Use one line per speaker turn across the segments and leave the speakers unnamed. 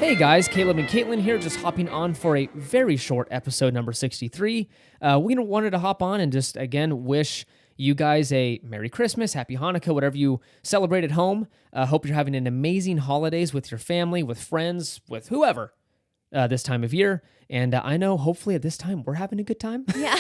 Hey guys, Caleb and Caitlin here, just hopping on for a very short episode number 63. We wanted to hop on and just, again, wish you guys a Merry Christmas, Happy Hanukkah, whatever you celebrate at home. Hope you're having an amazing holidays with your family, with friends, with whoever this time of year. And I know, hopefully at this time, we're having a good time.
Yeah.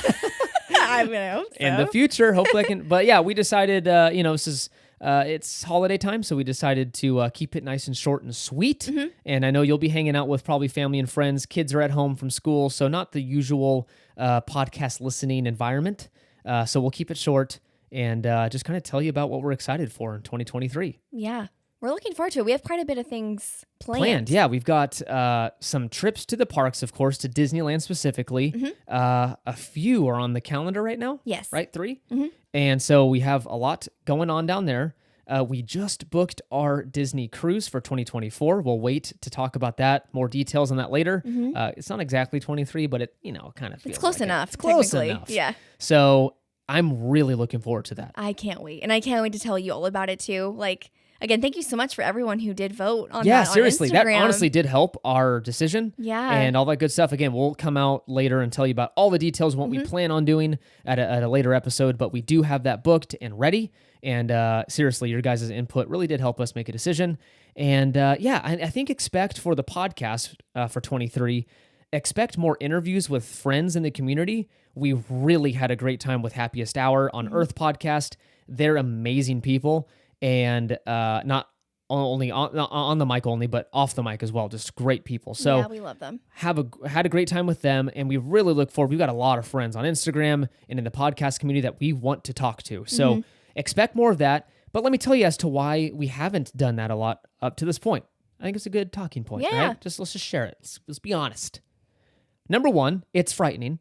I mean, I hope so.
In the future, hopefully I can. But yeah, we decided, this is... it's holiday time, so we decided to keep it nice and short and sweet.
Mm-hmm.
And I know you'll be hanging out with probably family and friends. Kids are at home from school, so not the usual podcast listening environment. So we'll keep it short and just kind of tell you about what we're excited for in 2023.
Yeah. We're looking forward to it. We have quite a bit of things planned.
Yeah, we've got some trips to the parks, of course, to Disneyland specifically.
Mm-hmm.
A few are on the calendar right now.
Yes.
Right? 3?
Mm-hmm.
And so we have a lot going on down there. We just booked our Disney cruise for 2024. We'll wait to talk about that, more details on that later.
Mm-hmm.
It's not exactly 23, but it, kind of feels
It's close
like
enough.
It's close
technically.
enough.
Yeah.
So I'm really looking forward to that.
I can't wait. And I can't wait to tell you all about it too. Like, again, thank you so much for everyone who did vote on
Yeah,
that
seriously,
on
that
Instagram.
honestly did help our decision.
Yeah.
And all that good stuff. Again, we'll come out later and tell you about all the details of what we plan on doing at a later episode, but we do have that booked and ready. And seriously, your guys' input really did help us make a decision. And I think expect for the podcast for 23, expect more interviews with friends in the community. We really had a great time with Happiest Hour on Earth podcast. They're amazing people. And not only on the mic only, but off the mic as well. Just great people. So
yeah, we love them.
had a great time with them, and we really look forward. We've got a lot of friends on Instagram and in the podcast community that we want to talk to. So expect more of that. But let me tell you as to why we haven't done that a lot up to this point. I think it's a good talking point.
Yeah.
Right? Let's just share it. Let's be honest. Number one, it's frightening.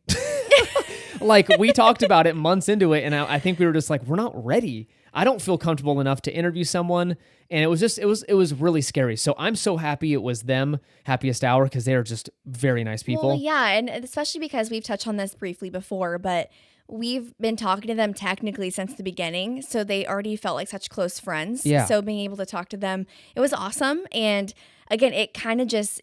Like we talked about it months into it, and I think we were just like, we're not ready. I don't feel comfortable enough to interview someone, and it was really scary. So I'm so happy it was them, Happiest Hour, because they are just very nice people.
Well, yeah, and especially because we've touched on this briefly before, but we've been talking to them technically since the beginning, so they already felt like such close friends.
Yeah.
So being able to talk to them, it was awesome. And again, it kind of just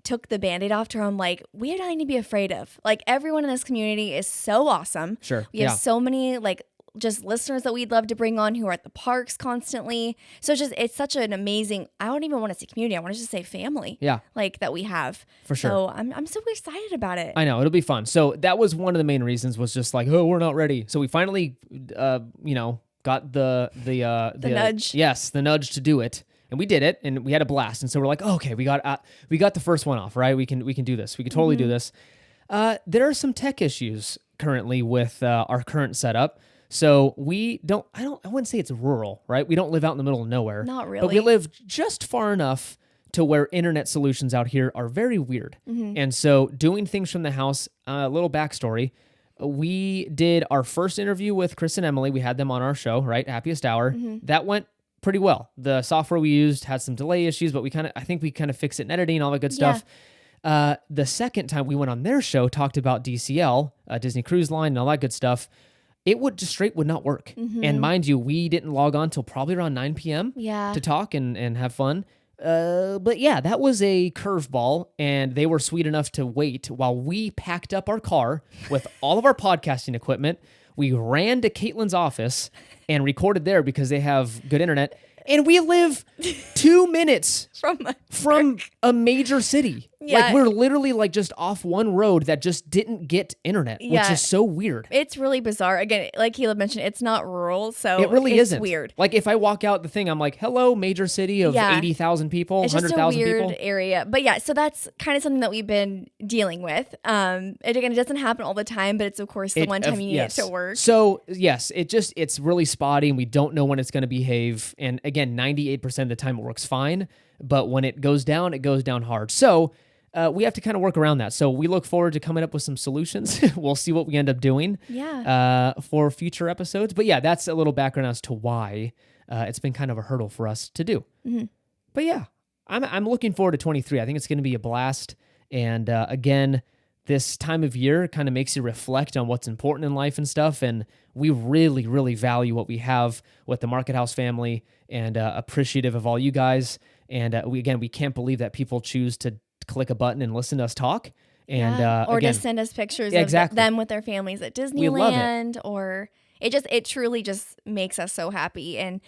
took the Band-Aid off to them, like, we have nothing to be afraid of. Like, everyone in this community is so awesome.
Sure.
We have so many, like, just listeners that we'd love to bring on who are at the parks constantly. So it's such an amazing, I don't even want to say community, I want to just say family.
Yeah.
Like, that we have.
For sure.
So I'm so excited about it.
I know, it'll be fun. So that was one of the main reasons, was just like, oh, we're not ready. So we finally, got the
nudge.
Yes, the nudge to do it. And we did it, and we had a blast. And so we're like, oh, okay, we got the first one off, right? We can do this. We can totally do this. There are some tech issues currently with our current setup. So I wouldn't say it's rural, right? We don't live out in the middle of nowhere.
Not really.
But we live just far enough to where internet solutions out here are very weird. And so doing things from the house, a little backstory, we did our first interview with Chris and Emily. We had them on our show, right? Happiest Hour. That went pretty well. The software we used had some delay issues, but I think we kind of fixed it in editing, all that good stuff. The second time we went on their show, talked about DCL, Disney Cruise Line, and all that good stuff. It would not work. And mind you, we didn't log on till probably around 9 p.m. to talk and have fun. But yeah, that was a curveball, and they were sweet enough to wait while we packed up our car with all of our podcasting equipment. We ran to Caitlin's office and recorded there because they have good internet. And we live 2 minutes from a major city.
Yeah.
Like, we're literally like just off one road that just didn't get internet, which is so weird.
It's really bizarre. Again, like Caleb mentioned, it's not rural, so
it really
it's
isn't
weird.
Like, if I walk out the thing, I'm like, hello, major city of 80,000 people,
It's just
100,000
a weird
people.
area. But yeah, so that's kind of something that we've been dealing with. And again, it doesn't happen all the time, but it's of course the one time you need it to work.
So yes, it's really spotty, and we don't know when it's going to behave. And again, 98% of the time it works fine, but when it goes down hard. So we have to kind of work around that. So we look forward to coming up with some solutions. We'll see what we end up doing for future episodes. But yeah, that's a little background as to why it's been kind of a hurdle for us to do. But yeah, I'm looking forward to 23. I think it's going to be a blast. And again, this time of year kind of makes you reflect on what's important in life and stuff. And we really, really value what we have with the Market House family, and appreciative of all you guys. And we can't believe that people choose to just click a button and listen to us talk. And
or
again,
just send us pictures
exactly.
of them with their families at
We love it.
Disneyland, or it truly just makes us so happy. And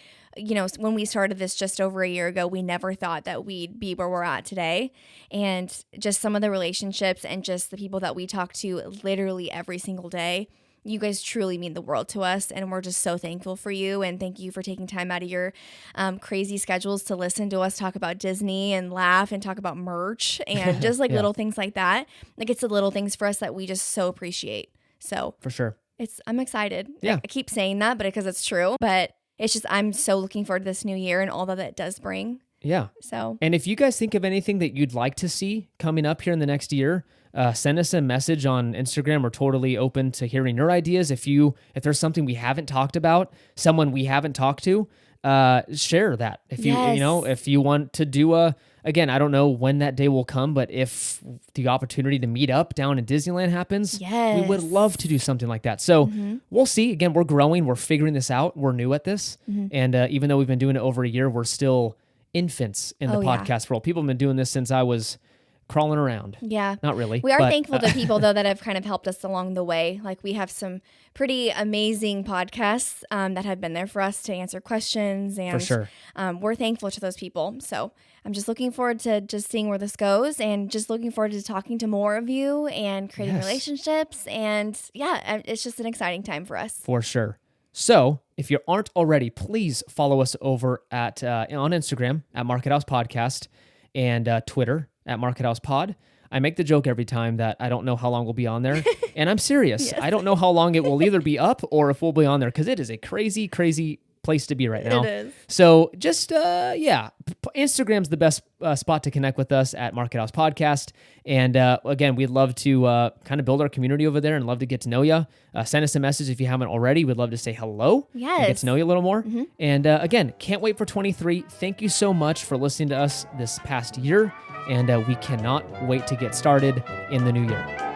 when we started this just over a year ago, we never thought that we'd be where we're at today. And just some of the relationships and just the people that we talk to literally every single day, you guys truly mean the world to us, and we're just so thankful for you. And thank you for taking time out of your crazy schedules to listen to us talk about Disney and laugh and talk about merch and just like little things like that. Like, it's the little things for us that we just so appreciate. So
for sure,
I'm excited.
Yeah.
I keep saying that, but because it's true. But it's just, I'm so looking forward to this new year and all that it does bring.
Yeah.
So,
and if you guys think of anything that you'd like to see coming up here in the next year, send us a message on Instagram. We're totally open to hearing your ideas. If there's something we haven't talked about, someone we haven't talked to, share that. If you, if you want to do again, I don't know when that day will come, but if the opportunity to meet up down in Disneyland happens, we would love to do something like that. So we'll see. Again, we're growing. We're figuring this out. We're new at this. And even though we've been doing it over a year, we're still infants in the podcast world. People have been doing this since I was crawling around.
Yeah.
Not really.
We are thankful to people, though, that have kind of helped us along the way. Like, we have some pretty amazing podcasts that have been there for us to answer questions. And
for sure.
We're thankful to those people. So I'm just looking forward to just seeing where this goes, and just looking forward to talking to more of you and creating relationships. And it's just an exciting time for us.
For sure. So if you aren't already, please follow us over at on Instagram at Market House Podcast, and Twitter at Market House Pod. I make the joke every time that I don't know how long we'll be on there, and I'm serious.
Yes.
I don't know how long it will either be up or if we'll be on there, because it is a crazy, crazy place to be right now.
It is.
So just, Instagram's the best spot to connect with us at Market House Podcast. And again, we'd love to kind of build our community over there and love to get to know you. Send us a message if you haven't already. We'd love to say hello.
Yes.
And get to know you a little more. And again, can't wait for 23. Thank you so much for listening to us this past year. And we cannot wait to get started in the new year.